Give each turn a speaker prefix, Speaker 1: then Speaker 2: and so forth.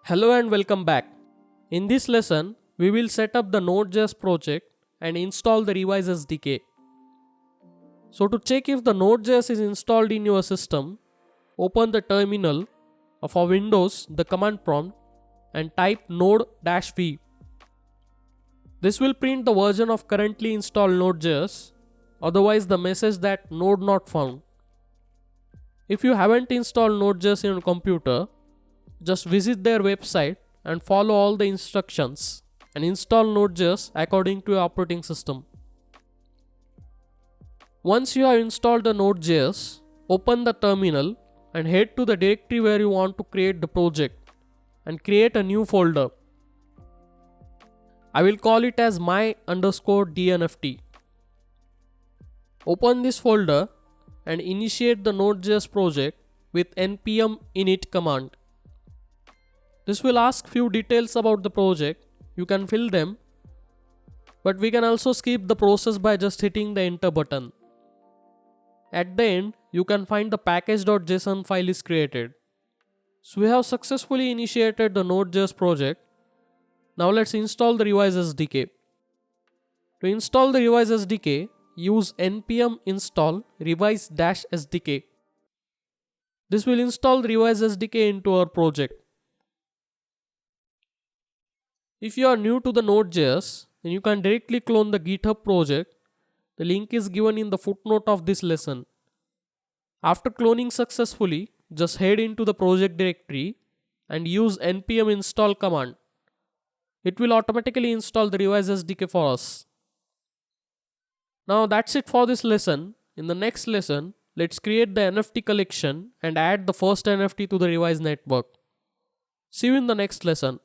Speaker 1: Hello and welcome back. In this lesson, we will set up the Node.js project and install the Revise SDK. So to check if the Node.js is installed in your system, open the terminal or for Windows the command prompt and type node-v. This will print the version of currently installed Node.js, otherwise the message that node not found. If you haven't installed Node.js in your computer, just visit their website and follow all the instructions and install Node.js according to your operating system. Once you have installed the Node.js, open the terminal and head to the directory where you want to create the project and create a new folder. I will call it as my_dnft. Open this folder and initiate the Node.js project with npm init command. This will ask few details about the project. You can fill them, but we can also skip the process by just hitting the enter button. At the end, you can find the package.json file is created. So we have successfully initiated the Node.js project. Now let's install the Revise SDK. To install the Revise SDK, use npm install revise-sdk. This will install the Revise SDK into our project. If you are new to the Node.js, then you can directly clone the GitHub project. The link is given in the footnote of this lesson. After cloning successfully, just head into the project directory and use npm install command. It will automatically install the Revise SDK for us. Now that's it for this lesson. In the next lesson, let's create the NFT collection and add the first NFT to the Revise network. See you in the next lesson.